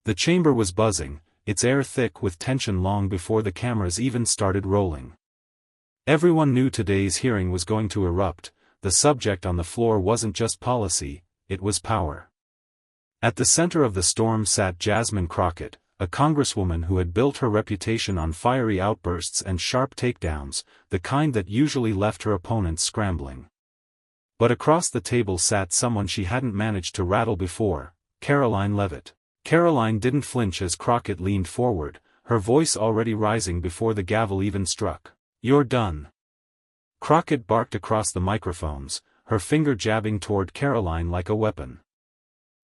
The chamber was buzzing, its air thick with tension long before the cameras even started rolling. Everyone knew today's hearing was going to erupt. The subject on the floor wasn't just policy, it was power. At the center of the storm sat Jasmine Crockett, a congresswoman who had built her reputation on fiery outbursts and sharp takedowns, the kind that usually left her opponents scrambling. But across the table sat someone she hadn't managed to rattle before, Karoline Leavitt. Karoline didn't flinch as Crockett leaned forward, her voice already rising before the gavel even struck. "You're done." Crockett barked across the microphones, her finger jabbing toward Karoline like a weapon.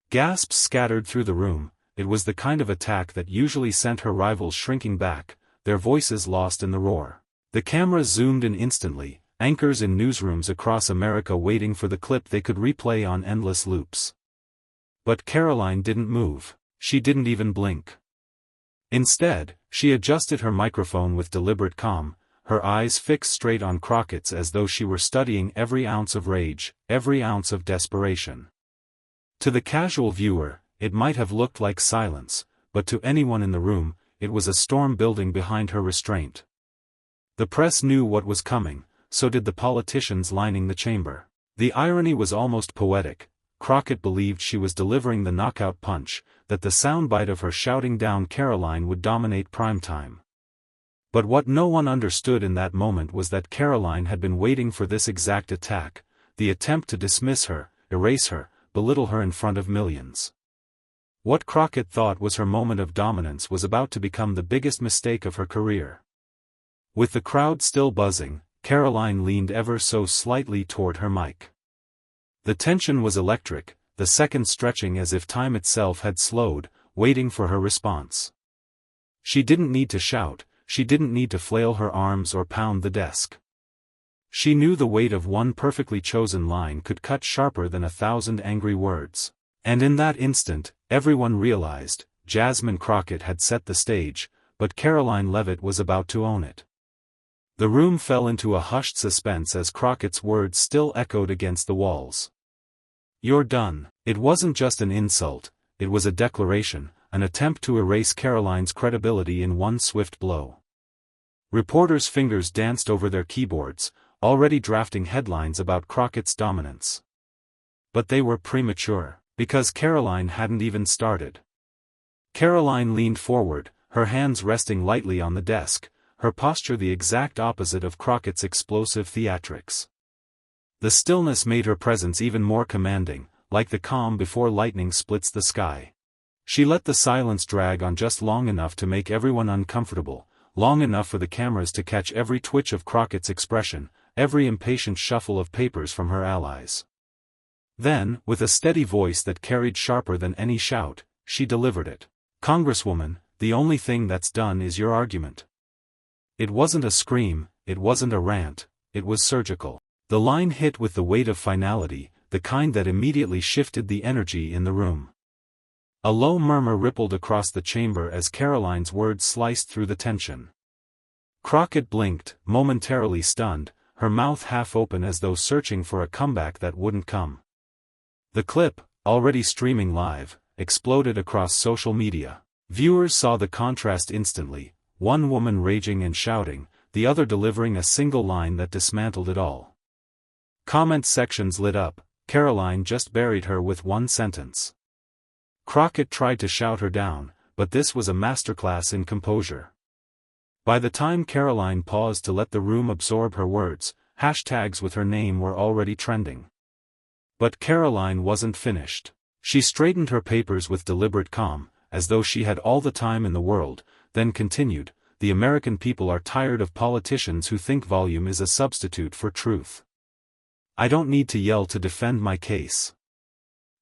Gasps scattered through the room. It was the kind of attack that usually sent her rivals shrinking back, their voices lost in the roar. The cameras zoomed in instantly, anchors in newsrooms across America waiting for the clip they could replay on endless loops. But Karoline didn't move, she didn't even blink. Instead, she adjusted her microphone with deliberate calm, her eyes fixed straight on Crockett's as though she were studying every ounce of rage, every ounce of desperation. To the casual viewer, it might have looked like silence, but to anyone in the room, it was a storm building behind her restraint. The press knew what was coming, so did the politicians lining the chamber. The irony was almost poetic. Crockett believed she was delivering the knockout punch, that the soundbite of her shouting down Karoline would dominate primetime. But what no one understood in that moment was that Karoline had been waiting for this exact attack, the attempt to dismiss her, erase her, belittle her in front of millions. What Crockett thought was her moment of dominance was about to become the biggest mistake of her career. With the crowd still buzzing, Karoline leaned ever so slightly toward her mic. The tension was electric, the seconds stretching as if time itself had slowed, waiting for her response. She didn't need to shout, she didn't need to flail her arms or pound the desk. She knew the weight of one perfectly chosen line could cut sharper than 1,000 angry words. And in that instant, everyone realized, Jasmine Crockett had set the stage, but Karoline Leavitt was about to own it. The room fell into a hushed suspense as Crockett's words still echoed against the walls. "You're done." It wasn't just an insult, it was a declaration, an attempt to erase Karoline's credibility in one swift blow. Reporters' fingers danced over their keyboards, already drafting headlines about Crockett's dominance. But they were premature, because Karoline hadn't even started. Karoline leaned forward, her hands resting lightly on the desk, her posture the exact opposite of Crockett's explosive theatrics. The stillness made her presence even more commanding, like the calm before lightning splits the sky. She let the silence drag on just long enough to make everyone uncomfortable, long enough for the cameras to catch every twitch of Crockett's expression, every impatient shuffle of papers from her allies. Then, with a steady voice that carried sharper than any shout, she delivered it. "Congresswoman, the only thing that's done is your argument." It wasn't a scream, it wasn't a rant, it was surgical. The line hit with the weight of finality, the kind that immediately shifted the energy in the room. A low murmur rippled across the chamber as Karoline's words sliced through the tension. Crockett blinked, momentarily stunned, her mouth half open as though searching for a comeback that wouldn't come. The clip, already streaming live, exploded across social media. Viewers saw the contrast instantly, one woman raging and shouting, the other delivering a single line that dismantled it all. Comment sections lit up, Karoline just buried her with one sentence. Crockett tried to shout her down, but this was a masterclass in composure. By the time Karoline paused to let the room absorb her words, hashtags with her name were already trending. But Karoline wasn't finished. She straightened her papers with deliberate calm, as though she had all the time in the world, then continued, "The American people are tired of politicians who think volume is a substitute for truth. I don't need to yell to defend my case.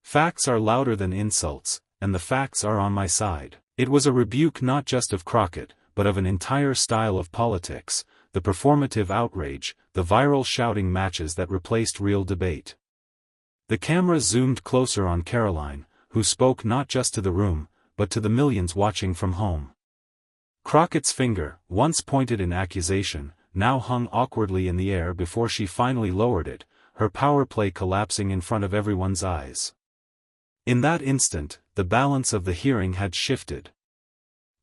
Facts are louder than insults, and the facts are on my side." It was a rebuke not just of Crockett, but of an entire style of politics, the performative outrage, the viral shouting matches that replaced real debate. The camera zoomed closer on Karoline, who spoke not just to the room, but to the millions watching from home. Crockett's finger, once pointed in accusation, now hung awkwardly in the air before she finally lowered it, her power play collapsing in front of everyone's eyes. In that instant, the balance of the hearing had shifted.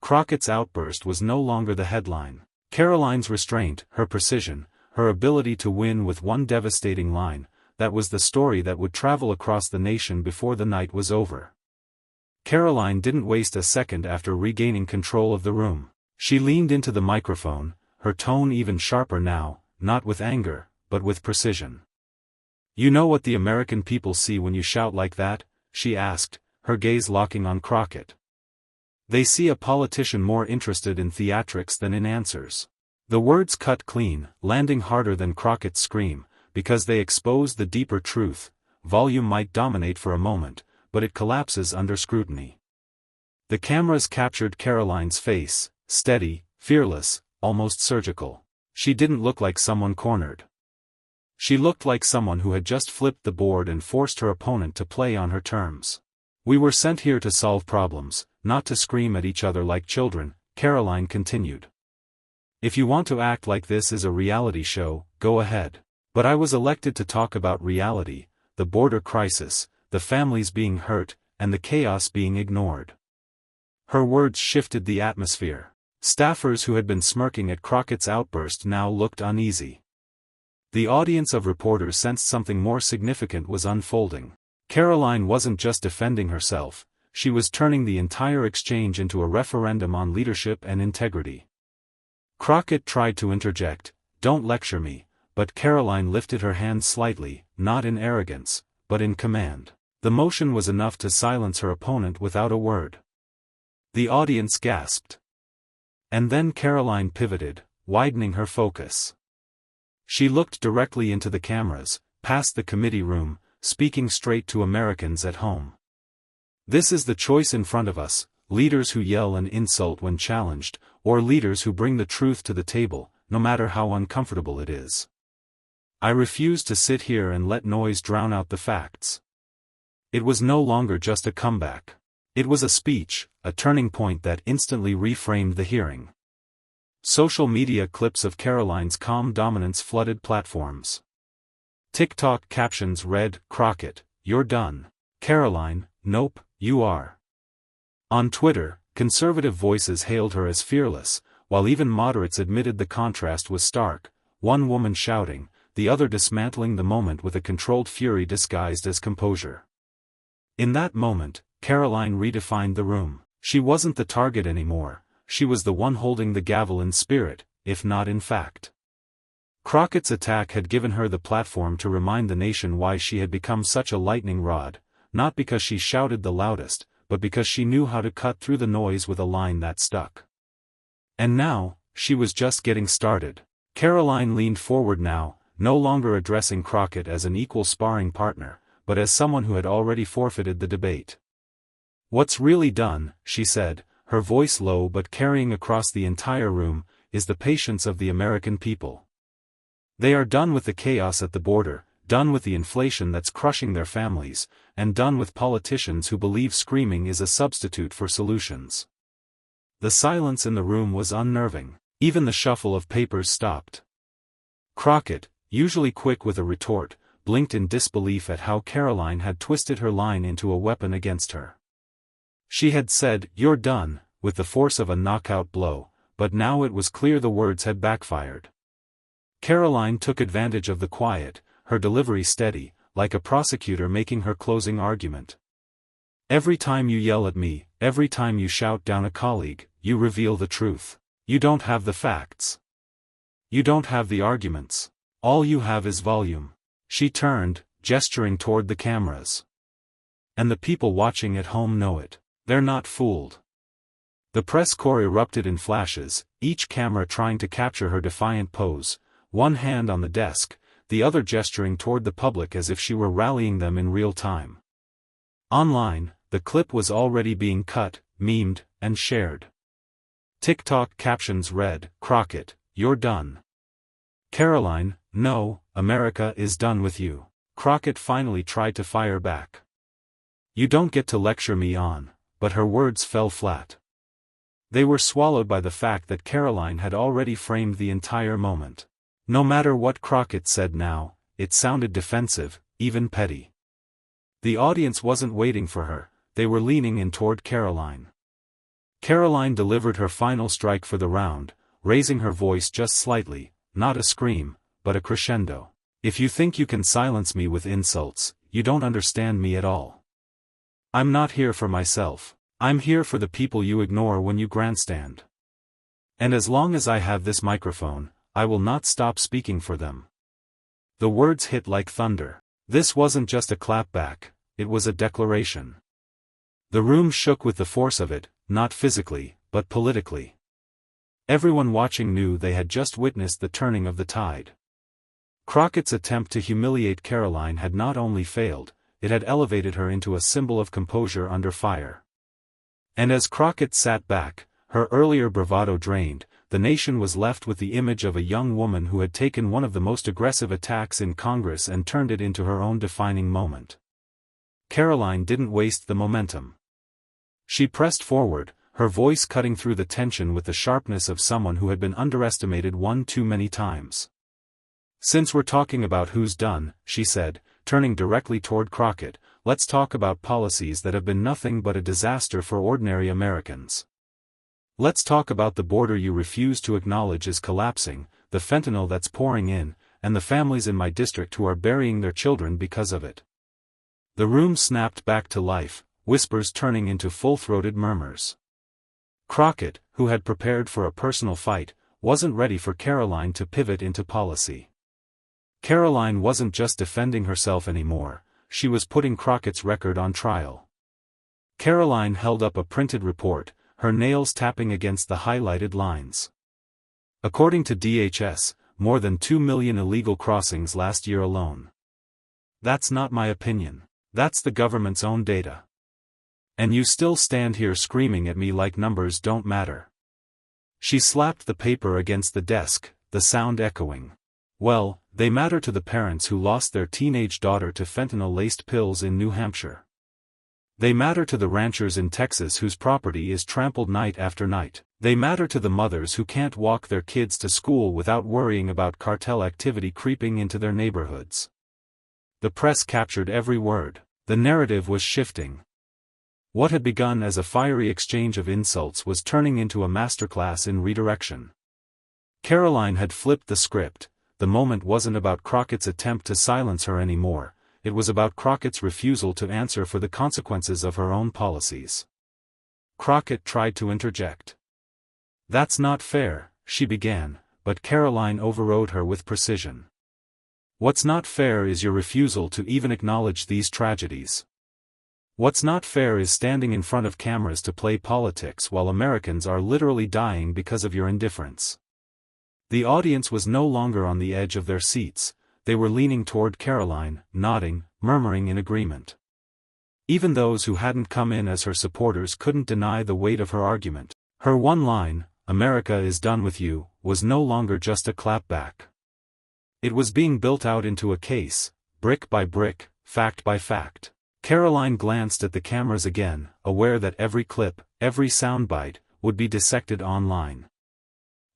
Crockett's outburst was no longer the headline. Karoline's restraint, her precision, her ability to win with one devastating line, that was the story that would travel across the nation before the night was over. Karoline didn't waste a second after regaining control of the room. She leaned into the microphone, her tone even sharper now, not with anger, but with precision. "You know what the American people see when you shout like that?" she asked, her gaze locking on Crockett. "They see a politician more interested in theatrics than in answers." The words cut clean, landing harder than Crockett's scream, because they exposed the deeper truth. Volume might dominate for a moment, but it collapses under scrutiny. The cameras captured Karoline's face, steady, fearless, almost surgical. She didn't look like someone cornered. She looked like someone who had just flipped the board and forced her opponent to play on her terms. "We were sent here to solve problems, not to scream at each other like children," Karoline continued. "If you want to act like this is a reality show, go ahead. But I was elected to talk about reality, the border crisis, the families being hurt, and the chaos being ignored." Her words shifted the atmosphere. Staffers who had been smirking at Crockett's outburst now looked uneasy. The audience of reporters sensed something more significant was unfolding. Karoline wasn't just defending herself, she was turning the entire exchange into a referendum on leadership and integrity. Crockett tried to interject, "Don't lecture me," but Karoline lifted her hand slightly, not in arrogance, but in command. The motion was enough to silence her opponent without a word. The audience gasped. And then Karoline pivoted, widening her focus. She looked directly into the cameras, past the committee room, speaking straight to Americans at home. "This is the choice in front of us, leaders who yell and insult when challenged, or leaders who bring the truth to the table, no matter how uncomfortable it is. I refuse to sit here and let noise drown out the facts." It was no longer just a comeback. It was a speech, a turning point that instantly reframed the hearing. Social media clips of Karoline's calm dominance flooded platforms. TikTok captions read, "Crockett, you're done." Karoline, "Nope, you are." On Twitter, conservative voices hailed her as fearless, while even moderates admitted the contrast was stark, one woman shouting, the other dismantling the moment with a controlled fury disguised as composure. In that moment, Karoline redefined the room. She wasn't the target anymore, she was the one holding the gavel in spirit, if not in fact. Crockett's attack had given her the platform to remind the nation why she had become such a lightning rod, not because she shouted the loudest, but because she knew how to cut through the noise with a line that stuck. And now, she was just getting started. Karoline leaned forward now, no longer addressing Crockett as an equal sparring partner, but as someone who had already forfeited the debate. "What's really done," she said, her voice low but carrying across the entire room, "is the patience of the American people. They are done with the chaos at the border, done with the inflation that's crushing their families, and done with politicians who believe screaming is a substitute for solutions." The silence in the room was unnerving. Even the shuffle of papers stopped. Crockett, usually quick with a retort, blinked in disbelief at how Karoline had twisted her line into a weapon against her. She had said, "You're done," with the force of a knockout blow, but now it was clear the words had backfired. Karoline took advantage of the quiet, her delivery steady, like a prosecutor making her closing argument. "Every time you yell at me, every time you shout down a colleague, you reveal the truth. You don't have the facts. You don't have the arguments. All you have is volume." She turned, gesturing toward the cameras. "And the people watching at home know it. They're not fooled." The press corps erupted in flashes, each camera trying to capture her defiant pose, one hand on the desk, the other gesturing toward the public as if she were rallying them in real time. Online, the clip was already being cut, memed, and shared. TikTok captions read, "Crockett, you're done." Karoline, "No, America is done with you." Crockett finally tried to fire back. "You don't get to lecture me on," but her words fell flat. They were swallowed by the fact that Karoline had already framed the entire moment. No matter what Crockett said now, it sounded defensive, even petty. The audience wasn't waiting for her, they were leaning in toward Karoline. Karoline delivered her final strike for the round, raising her voice just slightly, not a scream, but a crescendo. If you think you can silence me with insults, you don't understand me at all. I'm not here for myself. I'm here for the people you ignore when you grandstand. And as long as I have this microphone, I will not stop speaking for them. The words hit like thunder. This wasn't just a clapback, it was a declaration. The room shook with the force of it, not physically, but politically. Everyone watching knew they had just witnessed the turning of the tide. Crockett's attempt to humiliate Karoline had not only failed, it had elevated her into a symbol of composure under fire. And as Crockett sat back, her earlier bravado drained, the nation was left with the image of a young woman who had taken one of the most aggressive attacks in Congress and turned it into her own defining moment. Karoline didn't waste the momentum. She pressed forward, her voice cutting through the tension with the sharpness of someone who had been underestimated one too many times. Since we're talking about who's done, she said, turning directly toward Crockett, let's talk about policies that have been nothing but a disaster for ordinary Americans. Let's talk about the border you refuse to acknowledge is collapsing, the fentanyl that's pouring in, and the families in my district who are burying their children because of it. The room snapped back to life, whispers turning into full-throated murmurs. Crockett, who had prepared for a personal fight, wasn't ready for Karoline to pivot into policy. Karoline wasn't just defending herself anymore, she was putting Crockett's record on trial. Karoline held up a printed report, her nails tapping against the highlighted lines. According to DHS, more than 2 million illegal crossings last year alone. That's not my opinion. That's the government's own data. And you still stand here screaming at me like numbers don't matter. She slapped the paper against the desk, the sound echoing. Well, they matter to the parents who lost their teenage daughter to fentanyl-laced pills in New Hampshire. They matter to the ranchers in Texas whose property is trampled night after night. They matter to the mothers who can't walk their kids to school without worrying about cartel activity creeping into their neighborhoods. The press captured every word. The narrative was shifting. What had begun as a fiery exchange of insults was turning into a masterclass in redirection. Karoline had flipped the script. The moment wasn't about Crockett's attempt to silence her anymore, it was about Crockett's refusal to answer for the consequences of her own policies. Crockett tried to interject. That's not fair, she began, but Karoline overrode her with precision. What's not fair is your refusal to even acknowledge these tragedies. What's not fair is standing in front of cameras to play politics while Americans are literally dying because of your indifference. The audience was no longer on the edge of their seats, they were leaning toward Karoline, nodding, murmuring in agreement. Even those who hadn't come in as her supporters couldn't deny the weight of her argument. Her one line, "America is done with you," was no longer just a clapback. It was being built out into a case, brick by brick, fact by fact. Karoline glanced at the cameras again, aware that every clip, every soundbite, would be dissected online.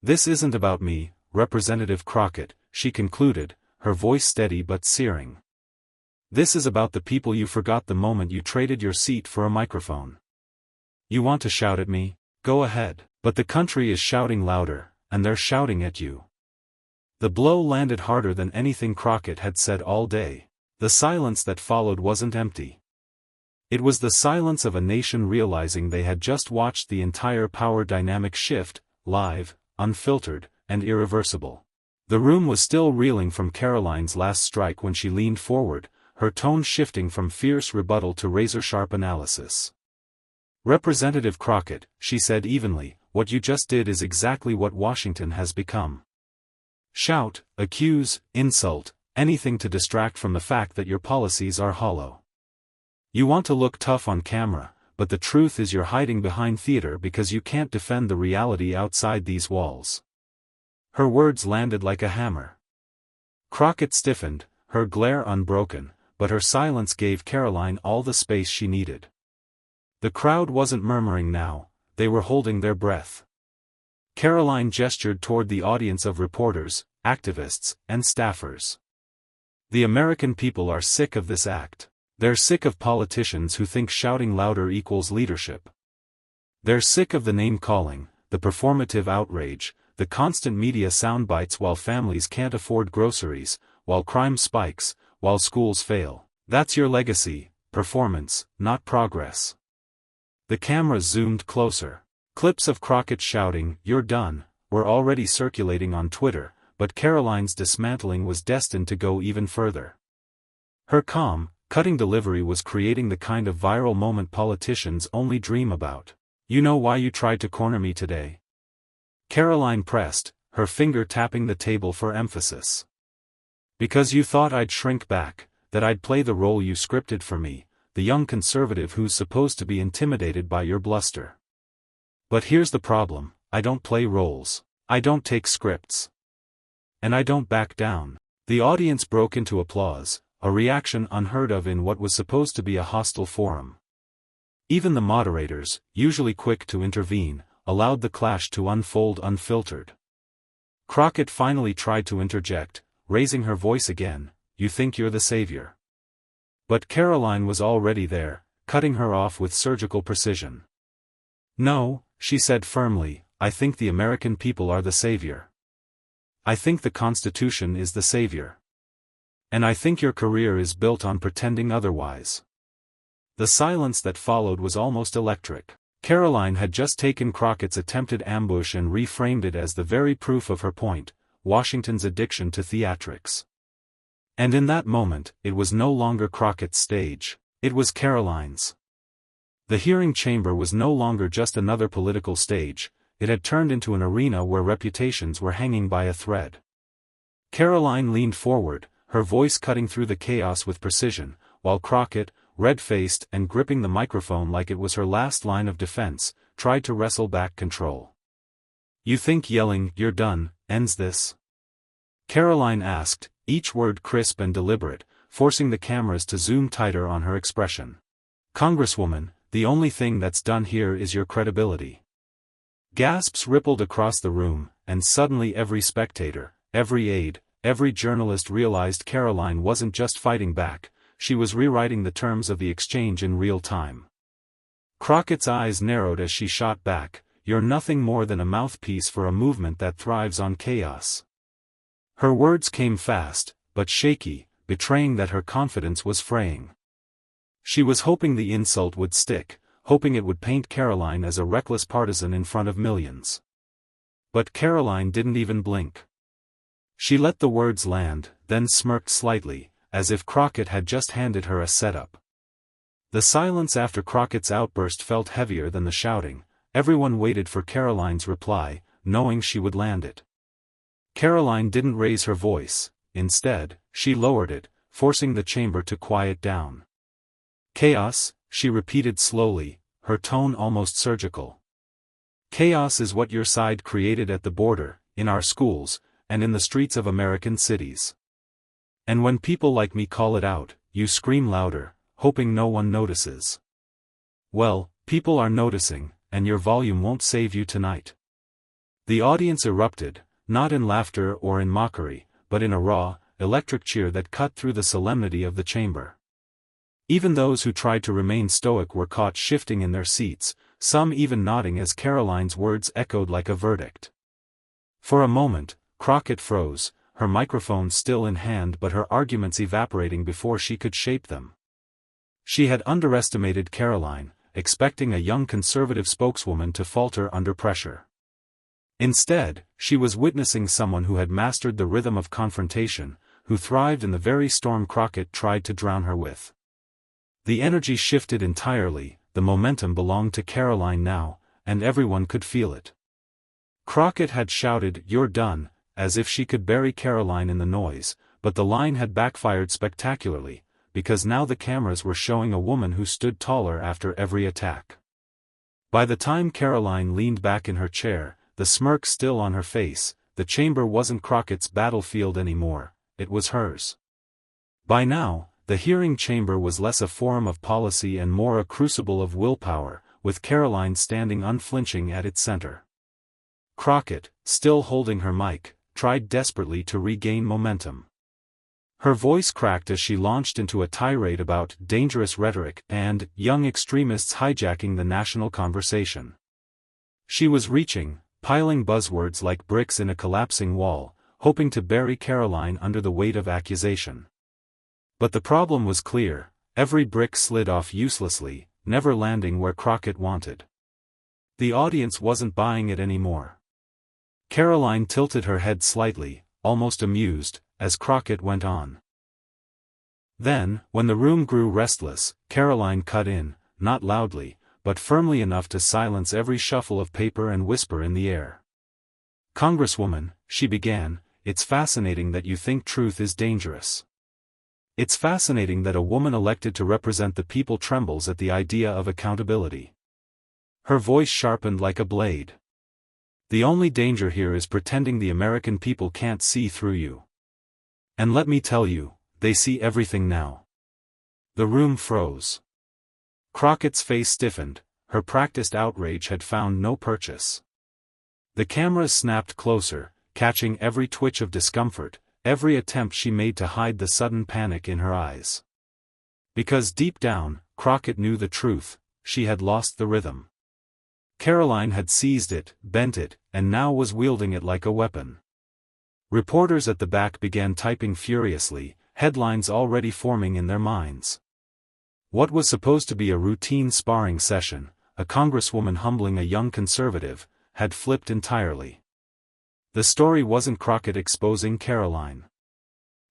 This isn't about me, Representative Crockett, she concluded, her voice steady but searing. This is about the people you forgot the moment you traded your seat for a microphone. You want to shout at me? Go ahead, but the country is shouting louder, and they're shouting at you. The blow landed harder than anything Crockett had said all day. The silence that followed wasn't empty. It was the silence of a nation realizing they had just watched the entire power dynamic shift, live, unfiltered, and irreversible. The room was still reeling from Karoline's last strike when she leaned forward, her tone shifting from fierce rebuttal to razor-sharp analysis. Representative Crockett, she said evenly, what you just did is exactly what Washington has become. Shout, accuse, insult, anything to distract from the fact that your policies are hollow. You want to look tough on camera, but the truth is you're hiding behind theater because you can't defend the reality outside these walls. Her words landed like a hammer. Crockett stiffened, her glare unbroken, but her silence gave Karoline all the space she needed. The crowd wasn't murmuring now, they were holding their breath. Karoline gestured toward the audience of reporters, activists, and staffers. The American people are sick of this act. They're sick of politicians who think shouting louder equals leadership. They're sick of the name-calling, the performative outrage, the constant media soundbites while families can't afford groceries, while crime spikes, while schools fail. That's your legacy, performance, not progress. The cameras zoomed closer. Clips of Crockett shouting, "You're done," were already circulating on Twitter, but Karoline's dismantling was destined to go even further. Her calm, cutting delivery was creating the kind of viral moment politicians only dream about. "You know why you tried to corner me today?" Karoline pressed, her finger tapping the table for emphasis. "Because you thought I'd shrink back, that I'd play the role you scripted for me, the young conservative who's supposed to be intimidated by your bluster. But here's the problem, I don't play roles. I don't take scripts. And I don't back down." The audience broke into applause, a reaction unheard of in what was supposed to be a hostile forum. Even the moderators, usually quick to intervene, allowed the clash to unfold unfiltered. Crockett finally tried to interject, raising her voice again, "You think you're the savior." But Karoline was already there, cutting her off with surgical precision. "No," she said firmly, "I think the American people are the savior. I think the Constitution is the savior. And I think your career is built on pretending otherwise." The silence that followed was almost electric. Karoline had just taken Crockett's attempted ambush and reframed it as the very proof of her point, Washington's addiction to theatrics. And in that moment, it was no longer Crockett's stage, it was Karoline's. The hearing chamber was no longer just another political stage, it had turned into an arena where reputations were hanging by a thread. Karoline leaned forward, her voice cutting through the chaos with precision, while Crockett, red-faced and gripping the microphone like it was her last line of defense, tried to wrestle back control. "You think yelling, 'You're done,' ends this?" Karoline asked, each word crisp and deliberate, forcing the cameras to zoom tighter on her expression. "Congresswoman, the only thing that's done here is your credibility." Gasps rippled across the room, and suddenly every spectator, every aide, every journalist realized Karoline wasn't just fighting back, she was rewriting the terms of the exchange in real time. Crockett's eyes narrowed as she shot back, "You're nothing more than a mouthpiece for a movement that thrives on chaos." Her words came fast, but shaky, betraying that her confidence was fraying. She was hoping the insult would stick, hoping it would paint Karoline as a reckless partisan in front of millions. But Karoline didn't even blink. She let the words land, then smirked slightly, as if Crockett had just handed her a setup. The silence after Crockett's outburst felt heavier than the shouting, everyone waited for Karoline's reply, knowing she would land it. Karoline didn't raise her voice, instead, she lowered it, forcing the chamber to quiet down. "Chaos," she repeated slowly, her tone almost surgical. "Chaos is what your side created at the border, in our schools, and in the streets of American cities. And when people like me call it out, you scream louder, hoping no one notices. Well, people are noticing, and your volume won't save you tonight." The audience erupted, not in laughter or in mockery, but in a raw, electric cheer that cut through the solemnity of the chamber. Even those who tried to remain stoic were caught shifting in their seats, some even nodding as Karoline's words echoed like a verdict. For a moment, Crockett froze, her microphone still in hand but her arguments evaporating before she could shape them. She had underestimated Karoline, expecting a young conservative spokeswoman to falter under pressure. Instead, she was witnessing someone who had mastered the rhythm of confrontation, who thrived in the very storm Crockett tried to drown her with. The energy shifted entirely, the momentum belonged to Karoline now, and everyone could feel it. Crockett had shouted, "You're done," as if she could bury Karoline in the noise, but the line had backfired spectacularly, because now the cameras were showing a woman who stood taller after every attack. By the time Karoline leaned back in her chair, the smirk still on her face, the chamber wasn't Crockett's battlefield anymore, it was hers. By now, the hearing chamber was less a forum of policy and more a crucible of willpower, with Karoline standing unflinching at its center. Crockett, still holding her mic, tried desperately to regain momentum. Her voice cracked as she launched into a tirade about dangerous rhetoric and young extremists hijacking the national conversation. She was reaching, piling buzzwords like bricks in a collapsing wall, hoping to bury Karoline under the weight of accusation. But the problem was clear: every brick slid off uselessly, never landing where Crockett wanted. The audience wasn't buying it anymore. Karoline tilted her head slightly, almost amused, as Crockett went on. Then, when the room grew restless, Karoline cut in, not loudly, but firmly enough to silence every shuffle of paper and whisper in the air. "Congresswoman," she began, "it's fascinating that you think truth is dangerous. It's fascinating that a woman elected to represent the people trembles at the idea of accountability." Her voice sharpened like a blade. "The only danger here is pretending the American people can't see through you. And let me tell you, they see everything now." The room froze. Crockett's face stiffened. Her practiced outrage had found no purchase. The cameras snapped closer, catching every twitch of discomfort, every attempt she made to hide the sudden panic in her eyes. Because deep down, Crockett knew the truth: she had lost the rhythm. Karoline had seized it, bent it, and now was wielding it like a weapon. Reporters at the back began typing furiously, headlines already forming in their minds. What was supposed to be a routine sparring session, a congresswoman humbling a young conservative, had flipped entirely. The story wasn't Crockett exposing Karoline.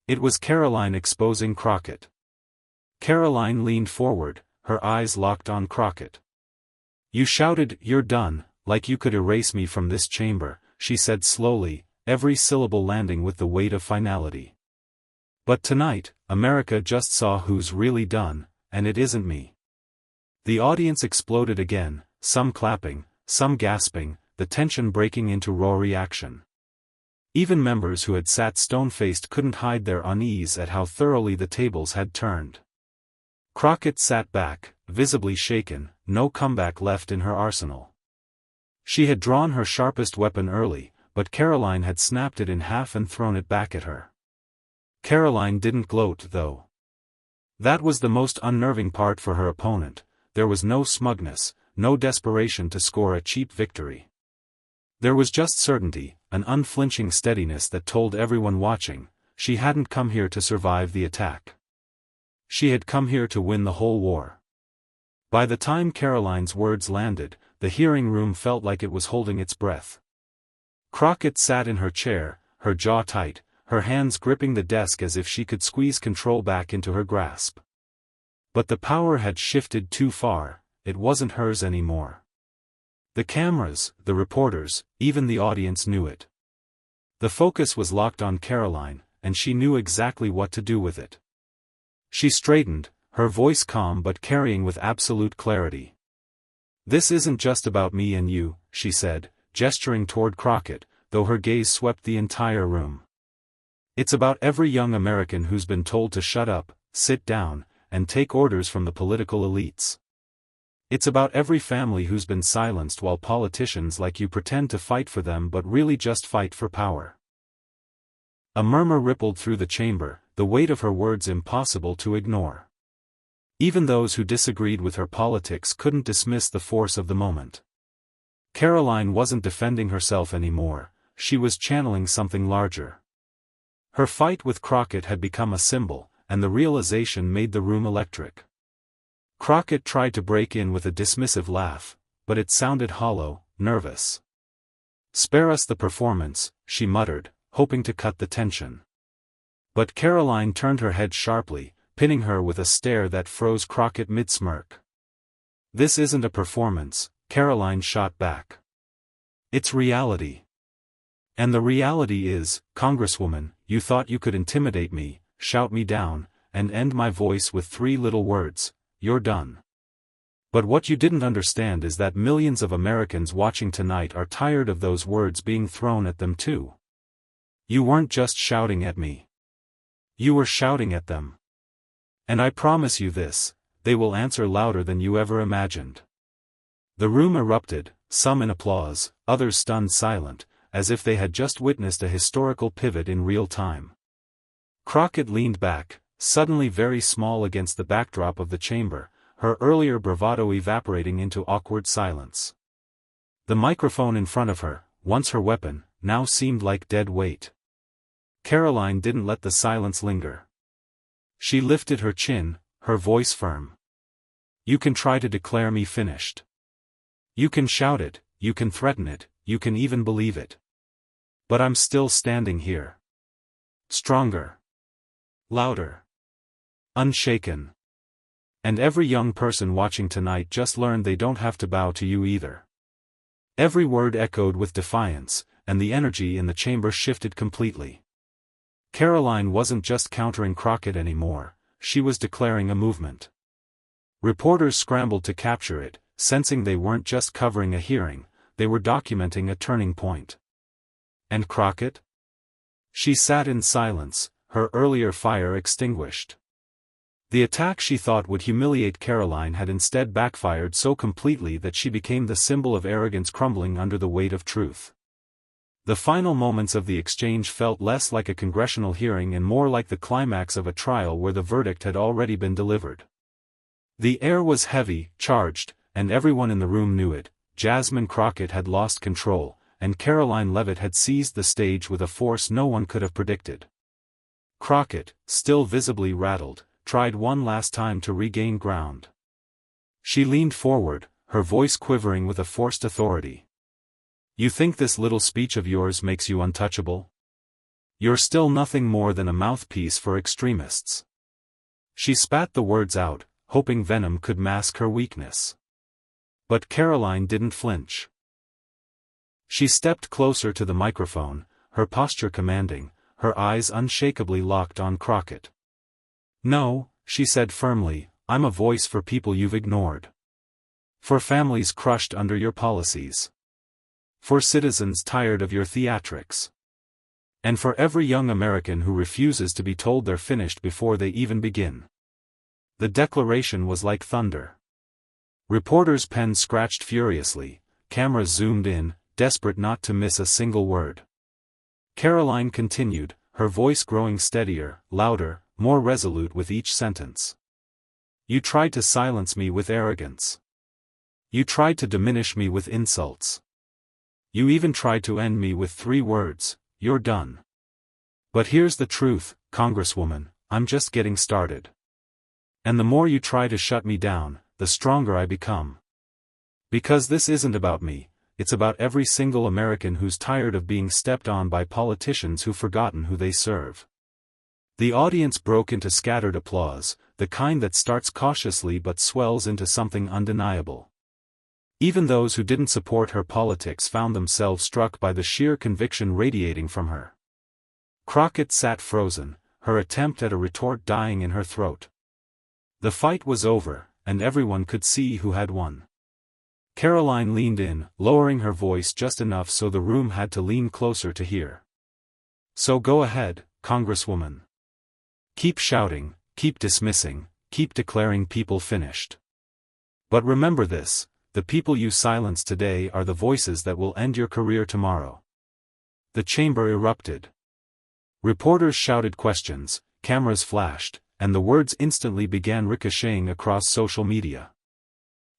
It was Karoline exposing Crockett. Karoline leaned forward, her eyes locked on Crockett. "You shouted, 'You're done,' like you could erase me from this chamber," she said slowly, every syllable landing with the weight of finality. "But tonight, America just saw who's really done, and it isn't me." The audience exploded again, some clapping, some gasping, the tension breaking into raw reaction. Even members who had sat stone-faced couldn't hide their unease at how thoroughly the tables had turned. Crockett sat back, visibly shaken, no comeback left in her arsenal. She had drawn her sharpest weapon early, but Karoline had snapped it in half and thrown it back at her. Karoline didn't gloat, though. That was the most unnerving part for her opponent. There was no smugness, no desperation to score a cheap victory. There was just certainty, an unflinching steadiness that told everyone watching, she hadn't come here to survive the attack. She had come here to win the whole war. By the time Karoline's words landed, the hearing room felt like it was holding its breath. Crockett sat in her chair, her jaw tight, her hands gripping the desk as if she could squeeze control back into her grasp. But the power had shifted too far, it wasn't hers anymore. The cameras, the reporters, even the audience knew it. The focus was locked on Karoline, and she knew exactly what to do with it. She straightened, her voice calm but carrying with absolute clarity. "This isn't just about me and you," she said, gesturing toward Crockett, though her gaze swept the entire room. "It's about every young American who's been told to shut up, sit down, and take orders from the political elites. It's about every family who's been silenced while politicians like you pretend to fight for them but really just fight for power." A murmur rippled through the chamber, the weight of her words impossible to ignore. Even those who disagreed with her politics couldn't dismiss the force of the moment. Karoline wasn't defending herself anymore, she was channeling something larger. Her fight with Crockett had become a symbol, and the realization made the room electric. Crockett tried to break in with a dismissive laugh, but it sounded hollow, nervous. "Spare us the performance," she muttered, hoping to cut the tension. But Karoline turned her head sharply, pinning her with a stare that froze Crockett mid-smirk. "This isn't a performance," Karoline shot back. "It's reality. And the reality is, Congresswoman, you thought you could intimidate me, shout me down, and end my voice with 3 little words: 'You're done.' But what you didn't understand is that millions of Americans watching tonight are tired of those words being thrown at them too. You weren't just shouting at me. You were shouting at them. And I promise you this, they will answer louder than you ever imagined." The room erupted, some in applause, others stunned silent, as if they had just witnessed a historical pivot in real time. Crockett leaned back, suddenly very small against the backdrop of the chamber, her earlier bravado evaporating into awkward silence. The microphone in front of her, once her weapon, now seemed like dead weight. Karoline didn't let the silence linger. She lifted her chin, her voice firm. "You can try to declare me finished. You can shout it, you can threaten it, you can even believe it. But I'm still standing here. Stronger. Louder. Unshaken. And every young person watching tonight just learned they don't have to bow to you either." Every word echoed with defiance, and the energy in the chamber shifted completely. Karoline wasn't just countering Crockett anymore, she was declaring a movement. Reporters scrambled to capture it, sensing they weren't just covering a hearing, they were documenting a turning point. And Crockett? She sat in silence, her earlier fire extinguished. The attack she thought would humiliate Karoline had instead backfired so completely that she became the symbol of arrogance crumbling under the weight of truth. The final moments of the exchange felt less like a congressional hearing and more like the climax of a trial where the verdict had already been delivered. The air was heavy, charged, and everyone in the room knew it. Jasmine Crockett had lost control, and Karoline Leavitt had seized the stage with a force no one could have predicted. Crockett, still visibly rattled, tried one last time to regain ground. She leaned forward, her voice quivering with a forced authority. "You think this little speech of yours makes you untouchable? You're still nothing more than a mouthpiece for extremists." She spat the words out, hoping venom could mask her weakness. But Karoline didn't flinch. She stepped closer to the microphone, her posture commanding, her eyes unshakably locked on Crockett. "No," she said firmly, "I'm a voice for people you've ignored. For families crushed under your policies. For citizens tired of your theatrics. And for every young American who refuses to be told they're finished before they even begin." The declaration was like thunder. Reporters' pens scratched furiously, cameras zoomed in, desperate not to miss a single word. Karoline continued, her voice growing steadier, louder, more resolute with each sentence. "You tried to silence me with arrogance. You tried to diminish me with insults. You even tried to end me with 3 words, 'You're done.' But here's the truth, Congresswoman, I'm just getting started. And the more you try to shut me down, the stronger I become. Because this isn't about me, it's about every single American who's tired of being stepped on by politicians who've forgotten who they serve." The audience broke into scattered applause, the kind that starts cautiously but swells into something undeniable. Even those who didn't support her politics found themselves struck by the sheer conviction radiating from her. Crockett sat frozen, her attempt at a retort dying in her throat. The fight was over, and everyone could see who had won. Karoline leaned in, lowering her voice just enough so the room had to lean closer to hear. "So go ahead, Congresswoman. Keep shouting, keep dismissing, keep declaring people finished. But remember this, the people you silence today are the voices that will end your career tomorrow." The chamber erupted. Reporters shouted questions, cameras flashed, and the words instantly began ricocheting across social media.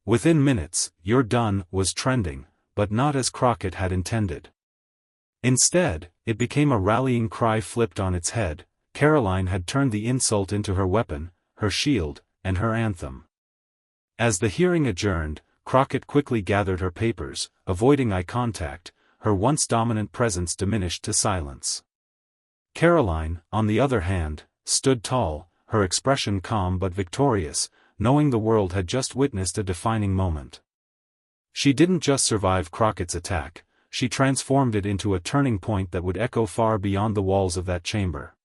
Within minutes, "You're done" was trending, but not as Crockett had intended. Instead, it became a rallying cry flipped on its head. Karoline had turned the insult into her weapon, her shield, and her anthem. As the hearing adjourned, Crockett quickly gathered her papers, avoiding eye contact, her once dominant presence diminished to silence. Karoline, on the other hand, stood tall, her expression calm but victorious, knowing the world had just witnessed a defining moment. She didn't just survive Crockett's attack, she transformed it into a turning point that would echo far beyond the walls of that chamber.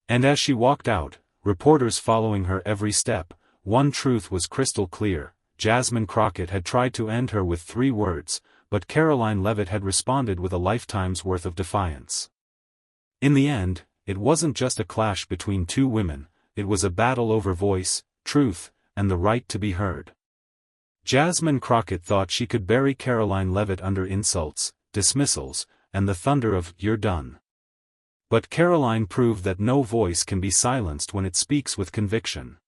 And as she walked out, reporters following her every step, one truth was crystal clear: Jasmine Crockett had tried to end her with 3 words, but Karoline Leavitt had responded with a lifetime's worth of defiance. In the end, it wasn't just a clash between 2 women, it was a battle over voice, truth, and the right to be heard. Jasmine Crockett thought she could bury Karoline Leavitt under insults, dismissals, and the thunder of "You're done." But Karoline proved that no voice can be silenced when it speaks with conviction.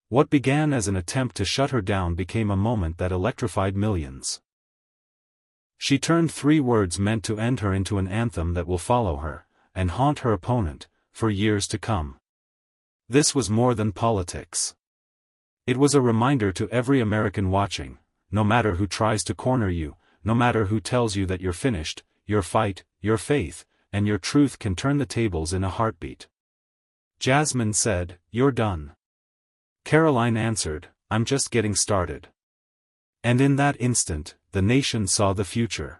What began as an attempt to shut her down became a moment that electrified millions. She turned 3 words meant to end her into an anthem that will follow her, and haunt her opponent, for years to come. This was more than politics. It was a reminder to every American watching, no matter who tries to corner you, no matter who tells you that you're finished, your fight, your faith, and your truth can turn the tables in a heartbeat. Jasmine said, "You're done." Karoline answered, "I'm just getting started." And in that instant, the nation saw the future.